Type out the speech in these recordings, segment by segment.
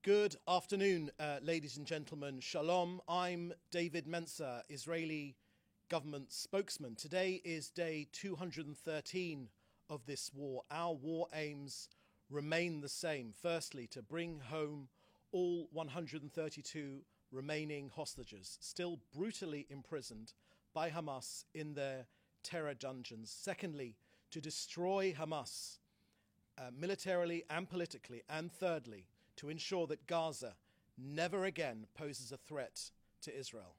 Good afternoon, ladies and gentlemen. Shalom. I'm David Mencer, Israeli government spokesman. Today is day 213 of this war. Our war aims remain the same. Firstly, to bring home all 132 remaining hostages, still brutally imprisoned by Hamas in their terror dungeons. Secondly, to destroy Hamas militarily and politically. And thirdly, to ensure that Gaza never again poses a threat to Israel.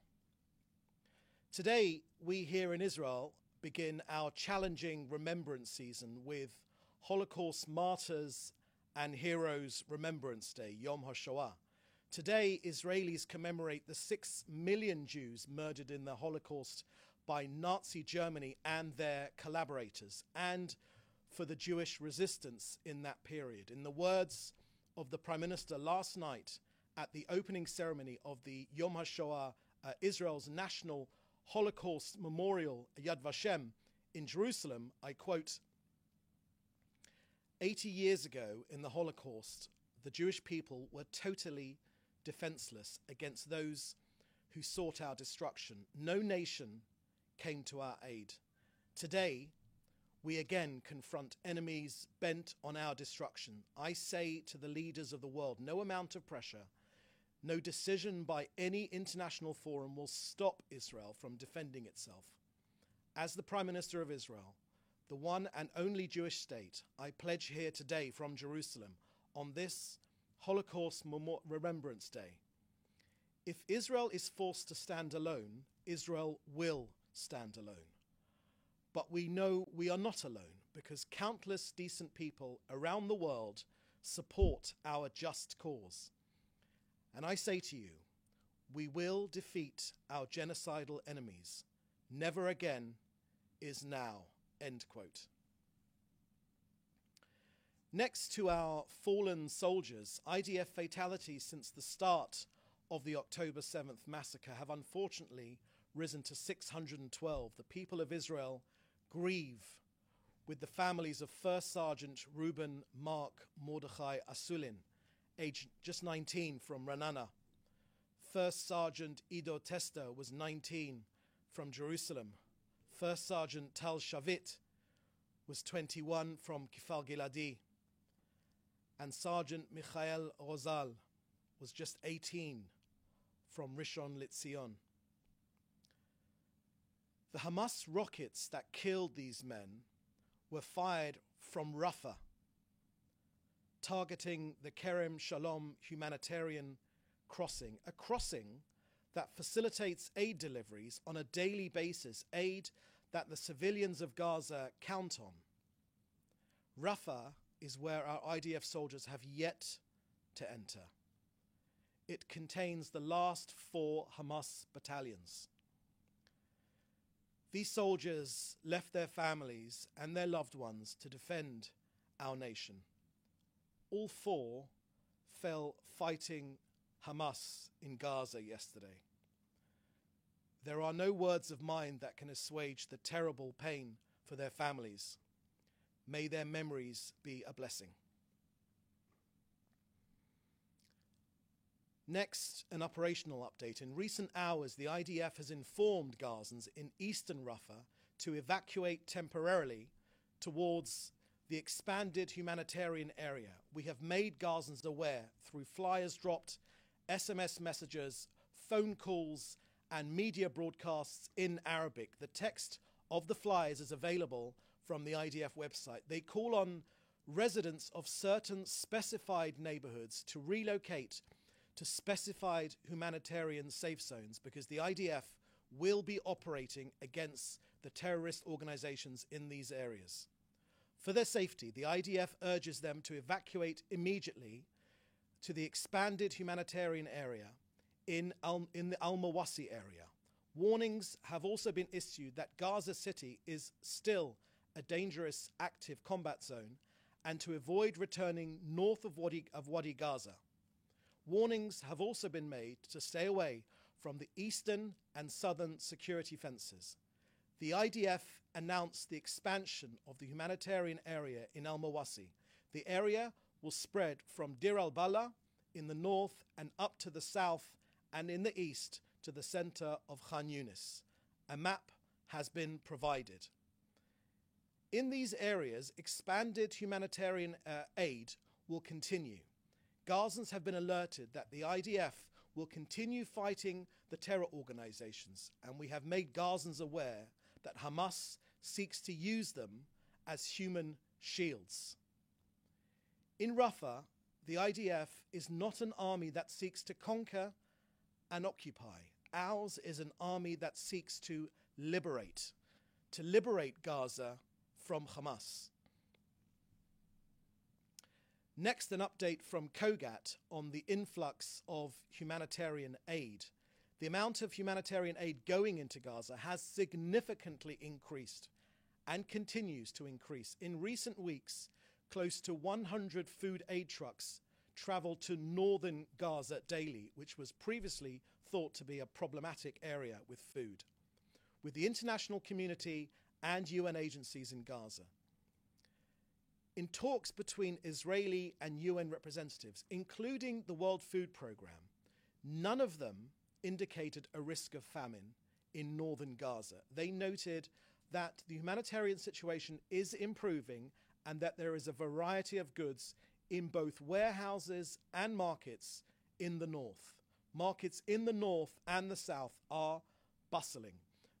Today, we here in Israel begin our challenging remembrance season with Holocaust Martyrs and Heroes Remembrance Day, Yom HaShoah. Today, Israelis commemorate the 6 million Jews murdered in the Holocaust by Nazi Germany and their collaborators, and for the Jewish resistance in that period. In the words of the Prime Minister last night at the opening ceremony of the Yom HaShoah, Israel's National Holocaust Memorial, Yad Vashem, in Jerusalem, I quote, 80 years ago in the Holocaust, the Jewish people were totally defenseless against those who sought our destruction. No nation came to our aid. Today, we again confront enemies bent on our destruction. I say to the leaders of the world, no amount of pressure, no decision by any international forum will stop Israel from defending itself. As the Prime Minister of Israel, the one and only Jewish state, I pledge here today from Jerusalem on this Holocaust Remembrance Day. If Israel is forced to stand alone, Israel will stand alone. But we know we are not alone because countless decent people around the world support our just cause. And I say to you, we will defeat our genocidal enemies. Never again is now. End quote. Next to our fallen soldiers, IDF fatalities since the start of the October 7th massacre have unfortunately risen to 612. The people of Israel grieve with the families of First Sergeant Reuben Mark Mordechai Asulin, aged just 19 from Ra'anana. First Sergeant Ido Testa was 19 from Jerusalem. First Sergeant Tal Shavit was 21 from Kfar Giladi. And Sergeant Michael Rozal was just 18 from Rishon LeZion. The Hamas rockets that killed these men were fired from Rafah, targeting the Kerem Shalom humanitarian crossing, a crossing that facilitates aid deliveries on a daily basis, aid that the civilians of Gaza count on. Rafah is where our IDF soldiers have yet to enter. It contains the last 4 Hamas battalions. These soldiers left their families and their loved ones to defend our nation. All 4 fell fighting Hamas in Gaza yesterday. There are no words of mine that can assuage the terrible pain for their families. May their memories be a blessing. Next, an operational update. In recent hours, the IDF has informed Gazans in eastern Rafah to evacuate temporarily towards the expanded humanitarian area. We have made Gazans aware through flyers dropped, SMS messages, phone calls, and media broadcasts in Arabic. The text of the flyers is available from the IDF website. They call on residents of certain specified neighborhoods to relocate to specified humanitarian safe zones because the IDF will be operating against the terrorist organizations in these areas. For their safety, the IDF urges them to evacuate immediately to the expanded humanitarian area in the Al-Mawasi area. Warnings have also been issued that Gaza City is still a dangerous active combat zone and to avoid returning north of Wadi Gaza. Warnings have also been made to stay away from the eastern and southern security fences. The IDF announced the expansion of the humanitarian area in Al-Mawasi. The area will spread from Dir al-Bala in the north and up to the south, and in the east to the center of Khan Yunis. A map has been provided. In these areas, expanded humanitarian aid will continue. Gazans have been alerted that the IDF will continue fighting the terror organizations, and we have made Gazans aware that Hamas seeks to use them as human shields. In Rafah, the IDF is not an army that seeks to conquer and occupy. Ours is an army that seeks to liberate Gaza from Hamas. Next, an update from COGAT on the influx of humanitarian aid. The amount of humanitarian aid going into Gaza has significantly increased and continues to increase. In recent weeks, close to 100 food aid trucks traveled to northern Gaza daily, which was previously thought to be a problematic area with food, with the international community and UN agencies in Gaza. In talks between Israeli and UN representatives, including the World Food Programme, none of them indicated a risk of famine in northern Gaza. They noted that the humanitarian situation is improving and that there is a variety of goods in both warehouses and markets in the north. Markets in the north and the south are bustling.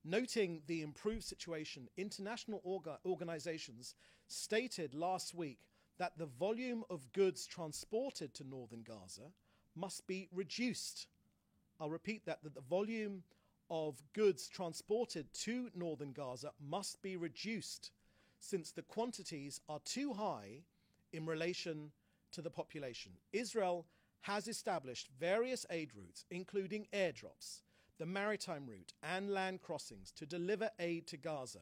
Noting the improved situation, international organizations stated last week that the volume of goods transported to northern Gaza must be reduced. I'll repeat that the volume of goods transported to northern Gaza must be reduced since the quantities are too high in relation to the population. Israel has established various aid routes, including airdrops, the maritime route and land crossings to deliver aid to Gaza.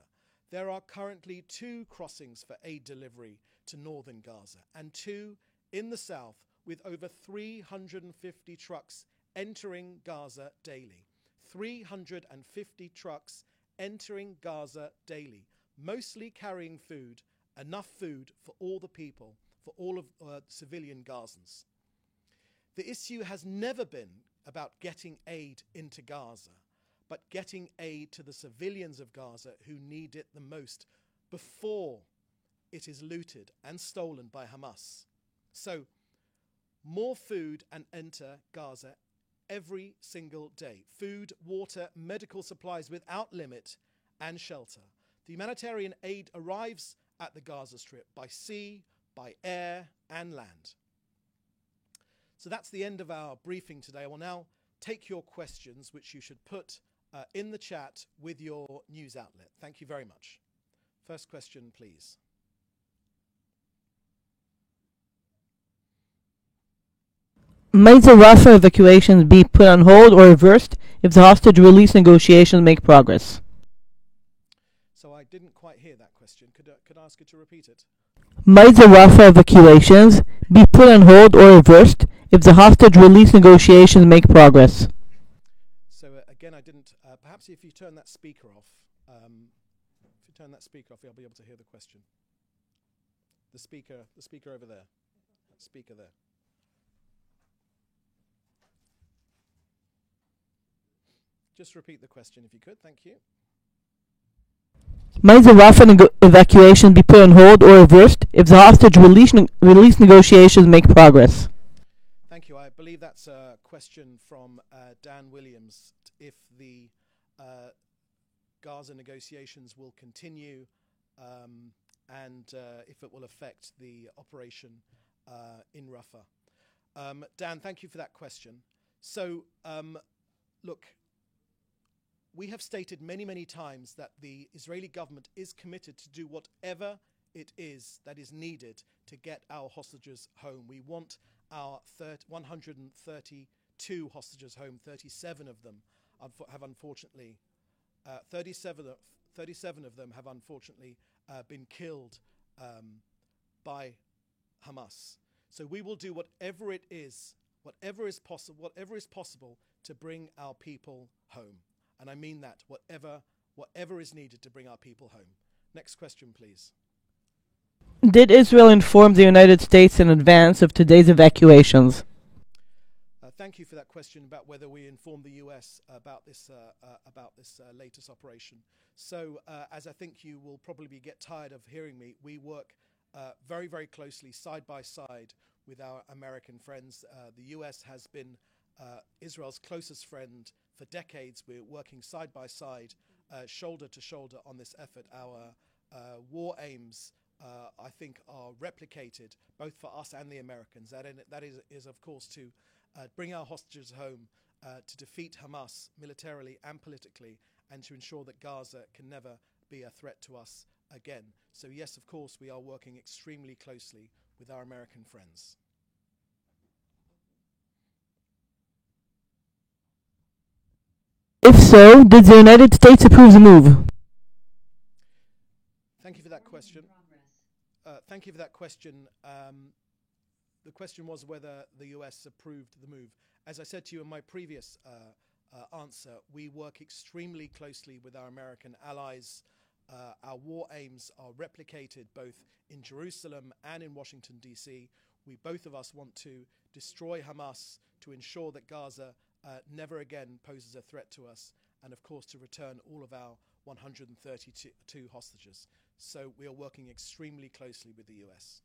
There are currently 2 crossings for aid delivery to northern Gaza and 2 in the south, with over 350 trucks entering Gaza daily. 350 trucks entering Gaza daily, mostly carrying food, enough food for all the people, for all of civilian Gazans. The issue has never been about getting aid into Gaza, but getting aid to the civilians of Gaza who need it the most before it is looted and stolen by Hamas. So, more food and enter Gaza every single day. Food, water, medical supplies without limit, and shelter. The humanitarian aid arrives at the Gaza Strip by sea, by air, and land. So that's the end of our briefing today. I will now take your questions, which you should put in the chat with your news outlet. Thank you very much. First question, please. Might the Rafah evacuations be put on hold or reversed if the hostage release negotiations make progress? So I didn't quite hear that question. Could I ask you to repeat it? Might the Rafah evacuations be put on hold or reversed if the hostage release negotiations make progress? So again, I didn't. Perhaps if you turn that speaker off, I'll be able to hear the question. The speaker over there. That speaker there. Just repeat the question if you could. Thank you. Might the Rafah evacuation be put on hold or reversed if the hostage release negotiations make progress? Thank you. I believe that's a question from Dan Williams. If the Gaza negotiations will continue and if it will affect the operation in Rafah. Dan, thank you for that question. So, look, we have stated many, many times that the Israeli government is committed to do whatever it is that is needed to get our hostages home. We want our 132 hostages home. 37 of them have unfortunately, 37 of them have unfortunately been killed by Hamas. So we will do whatever is possible to bring our people home. And I mean that, whatever is needed to bring our people home. Next question, please. Did Israel inform the United States in advance of today's evacuations? thank you for that question about whether we informed the US about this latest operation. So, as I think you will probably get tired of hearing me, we work very, very closely, side by side, with our American friends. The US has been Israel's closest friend for decades. We're working side by side, shoulder to shoulder on this effort. Our war aims, I think, are replicated both for us and the Americans. That is of course, to bring our hostages home, to defeat Hamas militarily and politically, and to ensure that Gaza can never be a threat to us again. So yes, of course, we are working extremely closely with our American friends. If so, did the United States approve the move? Thank you for that question. Thank you for that question. The question was whether the US approved the move. As I said to you in my previous answer, we work extremely closely with our American allies. Our war aims are replicated both in Jerusalem and in Washington, D.C. Both of us want to destroy Hamas, to ensure that Gaza never again poses a threat to us, and of course to return all of our 132 hostages. So we are working extremely closely with the US.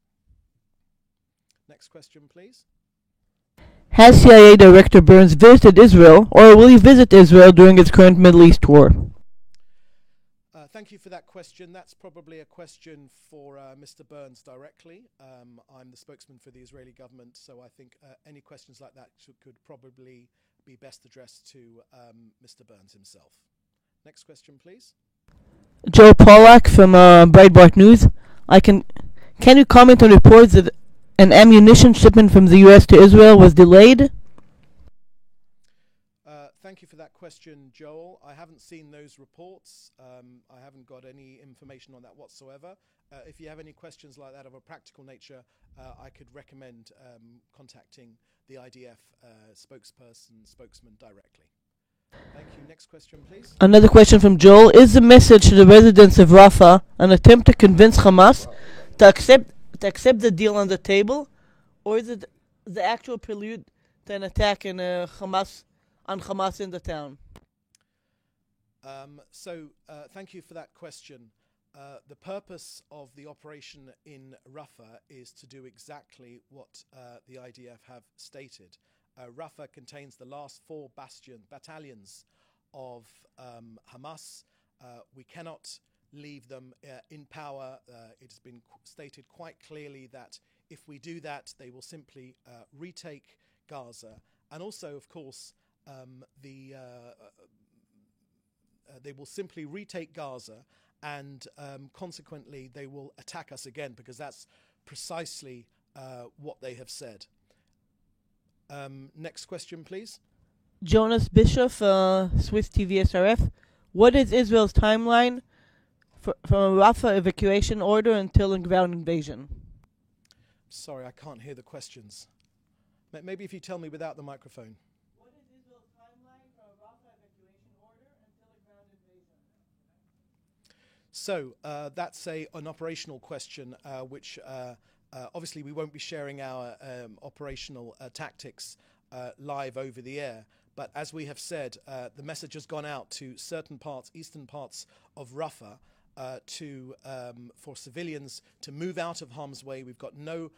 Next question, please. Has CIA Director Burns visited Israel, or will he visit Israel during his current Middle East tour? Thank you for that question. That's probably a question for Mr. Burns directly. I'm the spokesman for the Israeli government, so I think any questions like that could probably be best addressed to Mr. Burns himself. Next question, please. Joe Pollack from Breitbart News. Can you comment on reports that an ammunition shipment from the U.S. to Israel was delayed? Thank you for that question, Joel. I haven't seen those reports. I haven't got any information on that whatsoever. If you have any questions like that of a practical nature, I could recommend contacting the IDF spokesman directly. Thank you. Next question, please. Another question from Joel. Is the message to the residents of Rafah an attempt to convince Hamas to accept the deal on the table, or is it the actual prelude to an attack on Hamas in the town? Thank you for that question. The purpose of the operation in Rafah is to do exactly what the IDF have stated. Rafah contains the last 4 battalions of Hamas. We cannot leave them in power. It has been stated quite clearly that if we do that, they will simply retake Gaza. And also, of course, they will simply retake Gaza, and consequently they will attack us again, because that's precisely what they have said. Next question, please. Jonas Bischoff, Swiss TV SRF. What is Israel's timeline from a Rafah evacuation order until a ground invasion? Sorry, I can't hear the questions. Maybe if you tell me without the microphone. What is Israel's timeline from a Rafah evacuation order until a ground invasion? So that's an operational question, which obviously we won't be sharing our operational tactics live over the air. But as we have said, the message has gone out to certain parts, eastern parts of Rafah, for civilians to move out of harm's way. We've got no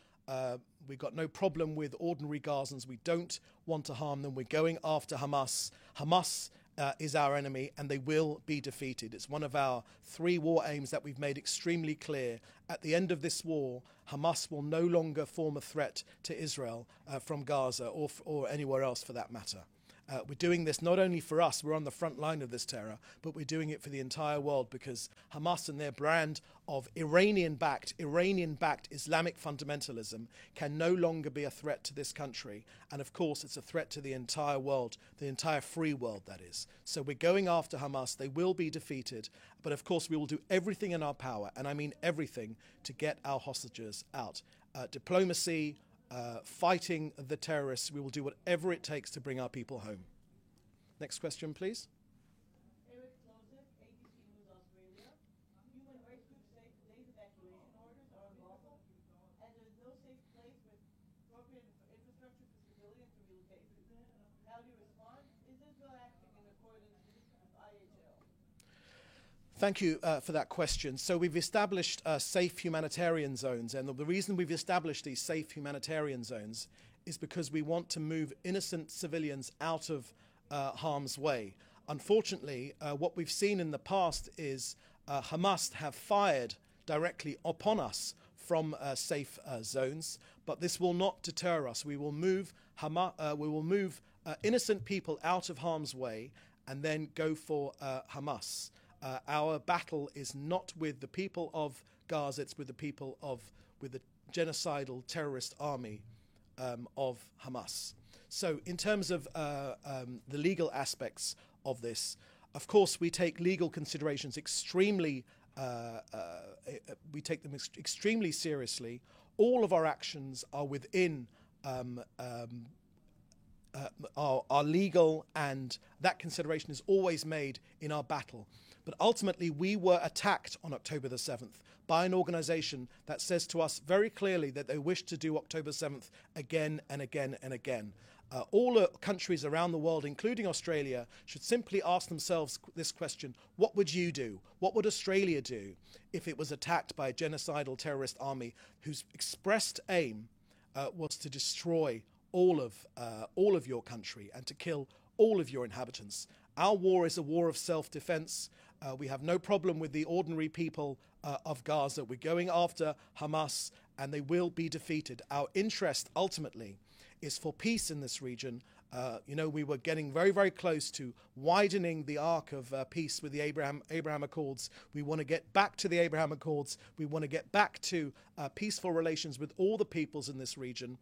problem with ordinary Gazans. We don't want to harm them. We're going after Hamas. Hamas is our enemy, and they will be defeated. It's one of our 3 war aims that we've made extremely clear. At the end of this war, Hamas will no longer form a threat to Israel from Gaza or anywhere else for that matter. We're doing this not only for us, we're on the front line of this terror, but we're doing it for the entire world, because Hamas and their brand of Iranian-backed Islamic fundamentalism can no longer be a threat to this country. And of course, it's a threat to the entire world, the entire free world, that is. So we're going after Hamas. They will be defeated. But of course, we will do everything in our power, and I mean everything, to get our hostages out. Diplomacy, fighting the terrorists, we will do whatever it takes to bring our people home. Next question, please. Human rights groups say today's evacuation orders are unlawful, and there's no safe place with appropriate infrastructure for civilians to relocate. Thank you for that question. So we've established safe humanitarian zones, and the reason we've established these safe humanitarian zones is because we want to move innocent civilians out of harm's way. Unfortunately, what we've seen in the past is Hamas have fired directly upon us from safe zones, but this will not deter us. We will move innocent people out of harm's way and then go for Hamas. Our battle is not with the people of Gaza, it's with the genocidal terrorist army of Hamas. So in terms of the legal aspects of this, of course we take legal considerations extremely seriously. All of our actions are within are legal, and that consideration is always made in our battle. But ultimately, we were attacked on October the 7th by an organization that says to us very clearly that they wish to do October 7th again and again and again. All countries around the world, including Australia, should simply ask themselves this question: what would you do? What would Australia do if it was attacked by a genocidal terrorist army whose expressed aim was to destroy all of your country and to kill all of your inhabitants? Our war is a war of self-defense. We have no problem with the ordinary people of Gaza. We're going after Hamas, and they will be defeated. Our interest ultimately is for peace in this region. We were getting very, very close to widening the arc of peace with the Abraham Accords. We want to get back to the Abraham Accords. We want to get back to peaceful relations with all the peoples in this region,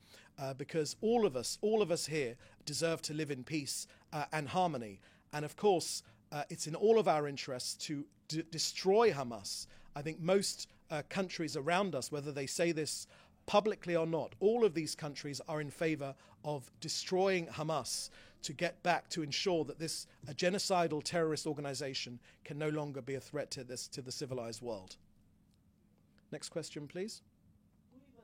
because all of us here deserve to live in peace and harmony. And of course, it's in all of our interests to destroy Hamas. I think most countries around us, whether they say this publicly or not, all of these countries are in favor of destroying Hamas to get back to ensure that this genocidal terrorist organization can no longer be a threat to the civilized world. Next question, please. Is the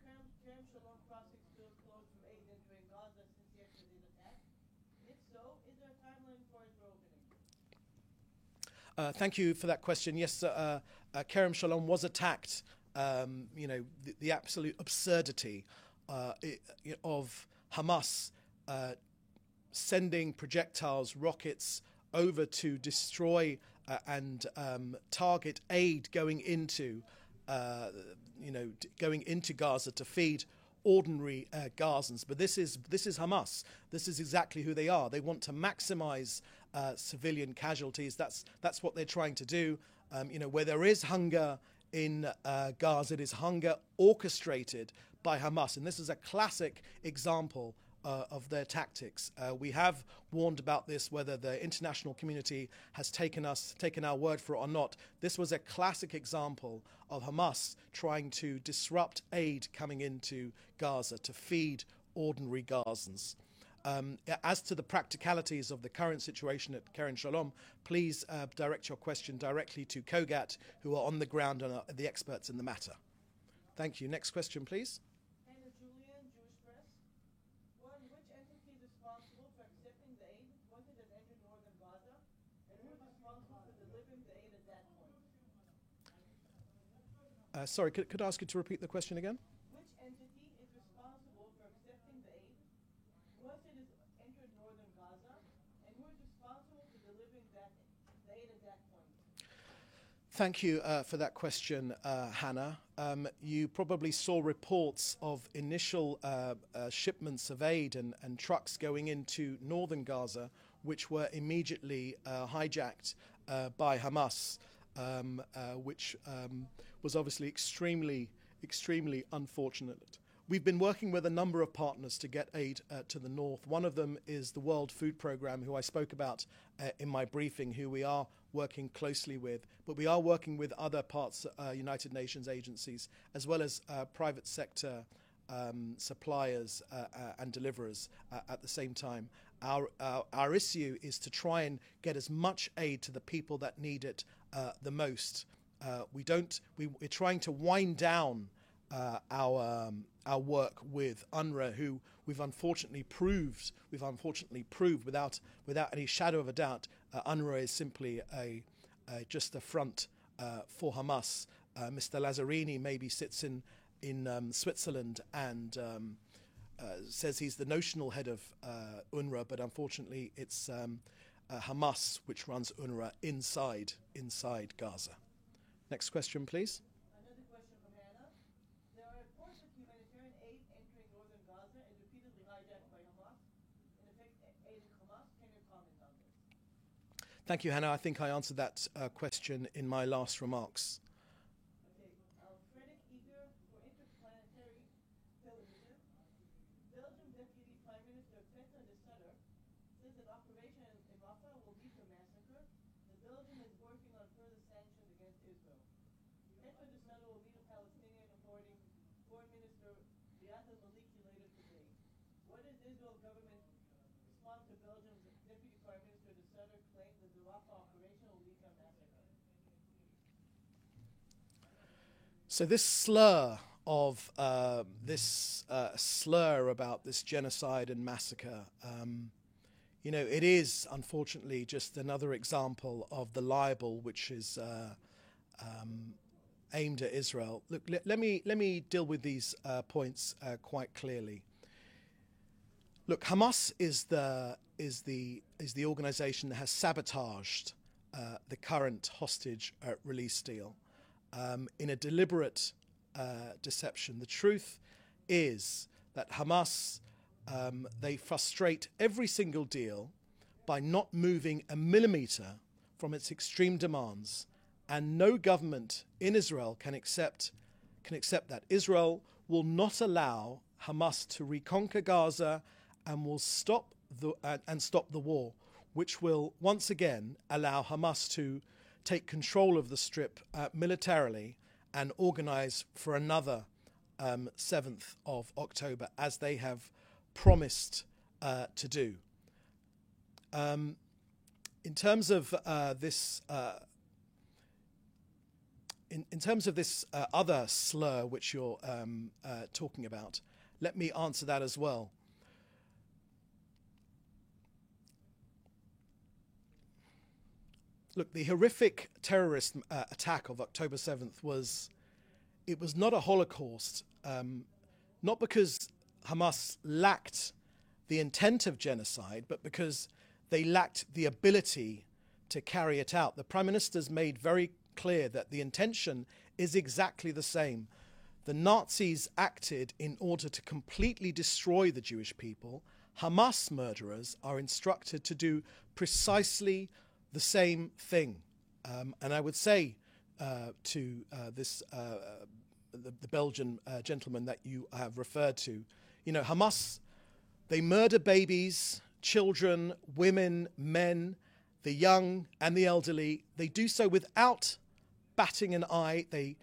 Kerem Shalom crossing still closed from aid entering Gaza since yesterday's attack? If so, is there a timeline for its reopening? Thank you for that question. Yes, Kerem Shalom was attacked. The absolute absurdity of Hamas sending projectiles, rockets over to destroy and target aid going into Gaza to feed ordinary Gazans. But this is Hamas. This is exactly who they are. They want to maximize civilian casualties. That's what they're trying to do. Where there is hunger in Gaza, it is hunger orchestrated by Hamas. And this is a classic example of their tactics. We have warned about this, whether the international community has taken our word for it or not. This was a classic example of Hamas trying to disrupt aid coming into Gaza to feed ordinary Gazans. As to the practicalities of the current situation at Kerem Shalom, please direct your question directly to Kogat, who are on the ground and are the experts in the matter. Thank you. Next question, please. Sorry, could I ask you to repeat the question again? Which entity is responsible for accepting the aid once it has entered northern Gaza, and who is responsible for delivering the aid at that point? Thank you for that question, Hannah. You probably saw reports of initial shipments of aid and trucks going into northern Gaza, which were immediately hijacked by Hamas. Which was obviously extremely unfortunate. We've been working with a number of partners to get aid to the north. One of them is the World Food Programme, who I spoke about in my briefing, who we are working closely with. But we are working with other parts, United Nations agencies, as well as private sector suppliers and deliverers at the same time. Our issue is to try and get as much aid to the people that need it the most. We're trying to wind down our our work with UNRWA, who we've unfortunately proved without any shadow of a doubt, UNRWA is simply just a front for Hamas. Mr. Lazzarini maybe sits in Switzerland and says he's the notional head of UNRWA, but unfortunately it's Hamas which runs UNRWA inside Gaza. Next question, please. Another question from Hannah. There are reports of humanitarian aid entering northern Gaza and repeatedly hijacked by Hamas, in effect aiding Hamas. Can you comment on this? Thank you, Hannah. I think I answered that question in my last remarks. Okay. Frederick Eager for Interplanetary Television. Belgium Deputy Prime Minister Peter de Sutter says that operation in Rafah will lead to a massacre. The Belgium is working on further sanctions against Israel. Peter de Sutter will meet with Palestinian Foreign Minister Riyad al-Maliki later today. What is Israel government response to Belgium's Deputy Prime Minister de Sutter claim that the Rafah operation will lead to a massacre? So this slur about this genocide and massacre, it is unfortunately just another example of the libel which is aimed at Israel. Look, let me deal with these points quite clearly. Look, Hamas is the organization that has sabotaged the current hostage release deal in a deliberate deception. The truth is that Hamas, they frustrate every single deal by not moving a millimeter from its extreme demands, and no government in Israel can accept that. Israel will not allow Hamas to reconquer Gaza and will stop the war, which will once again allow Hamas to take control of the Strip militarily and organize for another 7th of October, as they have promised to do. In terms of this other slur which you're talking about, let me answer that as well. Look, the horrific terrorist attack of October 7th was not a Holocaust, not because Hamas lacked the intent of genocide, but because they lacked the ability to carry it out. The Prime Minister's made very clear that the intention is exactly the same. The Nazis acted in order to completely destroy the Jewish people. Hamas murderers are instructed to do precisely the same thing. And I would say to the Belgian gentleman that you have referred to, Hamas, they murder babies, children, women, men, the young and the elderly. They do so without batting an eye. They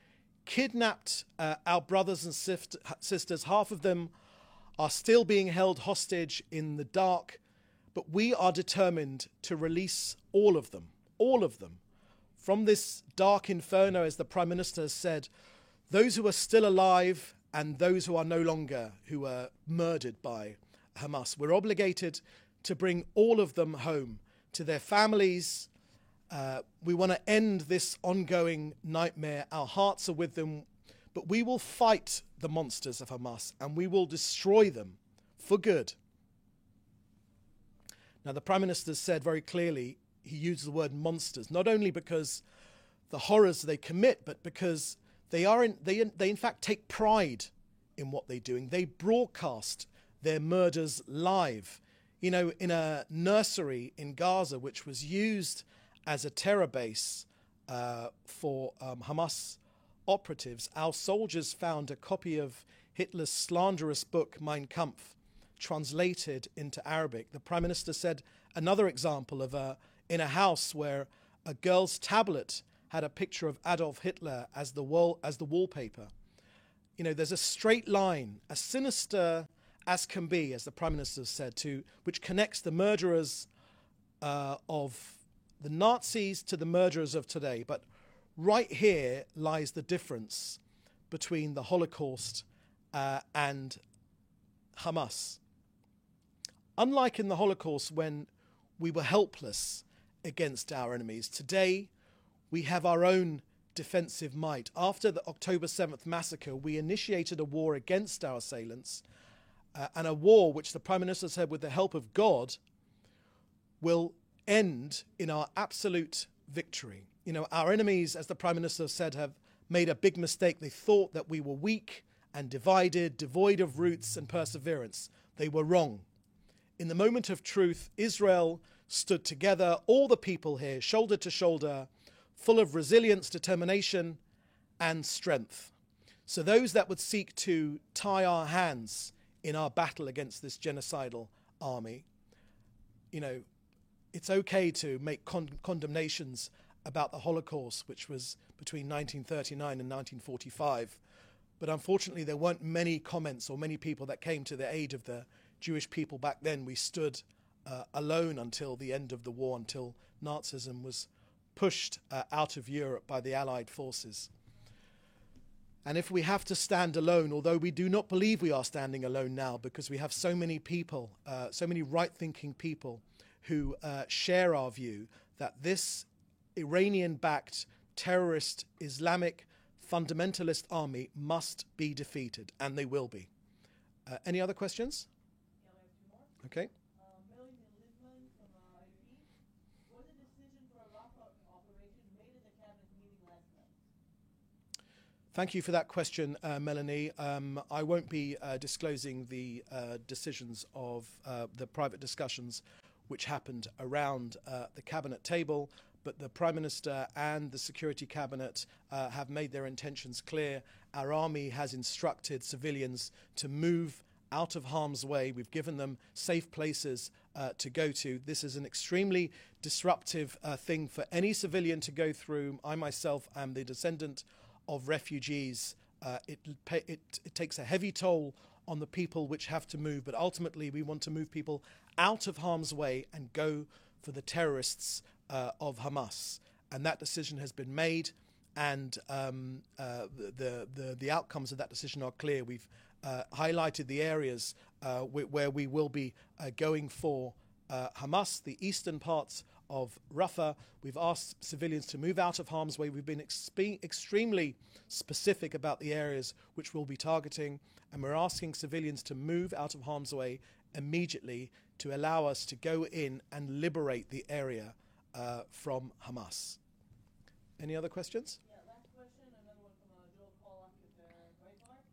kidnapped our brothers and sisters. Half of them are still being held hostage in the dark, but we are determined to release all of them, from this dark inferno, as the Prime Minister has said, those who are still alive and those who are no longer, who were murdered by Hamas. We're obligated to bring all of them home to their families. We want to end this ongoing nightmare. Our hearts are with them, but we will fight the monsters of Hamas and we will destroy them for good. Now, the Prime Minister said very clearly, he used the word monsters, not only because the horrors they commit, but because they in fact take pride in what they're doing. They broadcast their murders live. In a nursery in Gaza, which was used as a terror base for Hamas operatives, our soldiers found a copy of Hitler's slanderous book, Mein Kampf, translated into Arabic. The Prime Minister said another example of in a house where a girl's tablet had a picture of Adolf Hitler as the wallpaper. There's a straight line, as sinister as can be, as the Prime Minister said, which connects the murderers of the Nazis to the murderers of today. But right here lies the difference between the Holocaust and Hamas. Unlike in the Holocaust when we were helpless against our enemies, today we have our own defensive might. After the October 7th massacre, we initiated a war against our assailants, and a war which the Prime Minister said with the help of God will end in our absolute victory. You know, our enemies, as the Prime Minister said, have made a big mistake. They thought that we were weak and divided, devoid of roots and perseverance. They were wrong. In the moment of truth, Israel stood together, all the people here, shoulder to shoulder, full of resilience, determination, and strength. So those that would seek to tie our hands in our battle against this genocidal army, you know, it's okay to make condemnations about the Holocaust, which was between 1939 and 1945. But unfortunately, there weren't many comments or many people that came to the aid of the Jewish people back then. We stood alone until the end of the war, until Nazism was pushed out of Europe by the Allied forces. And if we have to stand alone, although we do not believe we are standing alone now, because we have so many people, so many right-thinking people who share our view that this Iranian-backed terrorist Islamic fundamentalist army must be defeated, and they will be. Any other questions? Yeah, we have two more. Okay. Melanie Lisman from IUP. Was a decision for a Rafah operation made at the cabinet meeting last night? Thank you for that question, Melanie. I won't be disclosing the decisions of the private discussions which happened around the cabinet table, but the Prime Minister and the Security Cabinet have made their intentions clear. Our army has instructed civilians to move out of harm's way. We've given them safe places to go to. This is an extremely disruptive thing for any civilian to go through. I myself am the descendant of refugees. It takes a heavy toll on the people which have to move, but ultimately we want to move people out of harm's way and go for the terrorists of Hamas. And that decision has been made, and the outcomes of that decision are clear. We've highlighted the areas where we will be going for Hamas, the eastern parts of Rafah. We've asked civilians to move out of harm's way. We've been extremely specific about the areas which we'll be targeting, and we're asking civilians to move out of harm's way immediately to allow us to go in and liberate the area from Hamas. Any other questions? Yeah, last question, another one from Joel Pollack at Breitbart.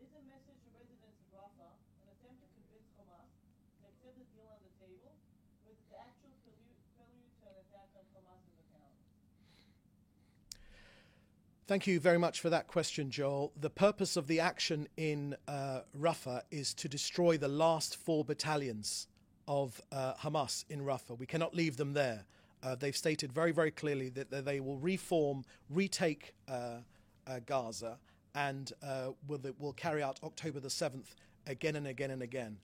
Is a message to residents of Rafah an attempt to convince Hamas to accept the deal on the table, or is it the actual prelude to an attack on Hamas in the town? Thank you very much for that question, Joel. The purpose of the action in Rafah is to destroy the last 4 battalions of Hamas in Rafah. We cannot leave them there. They've stated very, very clearly that they will retake Gaza, and will carry out October the 7th again and again and again.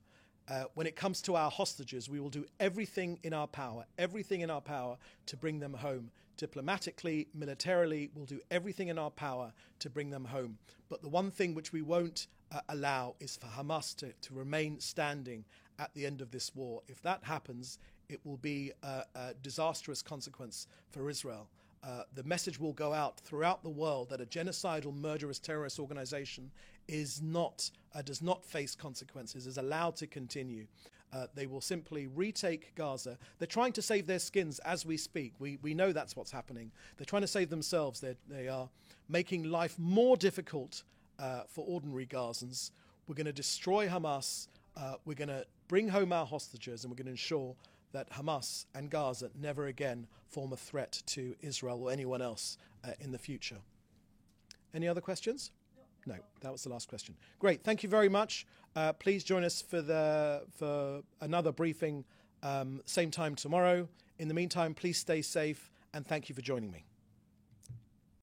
When it comes to our hostages, we will do everything in our power to bring them home. Diplomatically, militarily, we'll do everything in our power to bring them home. But the one thing which we won't allow is for Hamas to remain standing at the end of this war. If that happens, it will be a disastrous consequence for Israel. The message will go out throughout the world that a genocidal, murderous terrorist organization does not face consequences, is allowed to continue. They will simply retake Gaza. They're trying to save their skins as we speak. We know that's what's happening. They're trying to save themselves. They are making life more difficult for ordinary Gazans. We're going to destroy Hamas. We're going to bring home our hostages, and we're going to ensure that Hamas and Gaza never again form a threat to Israel or anyone else in the future. Any other questions? No, that was the last question. Great, thank you very much. Please join us for another briefing same time tomorrow. In the meantime, please stay safe, and thank you for joining me.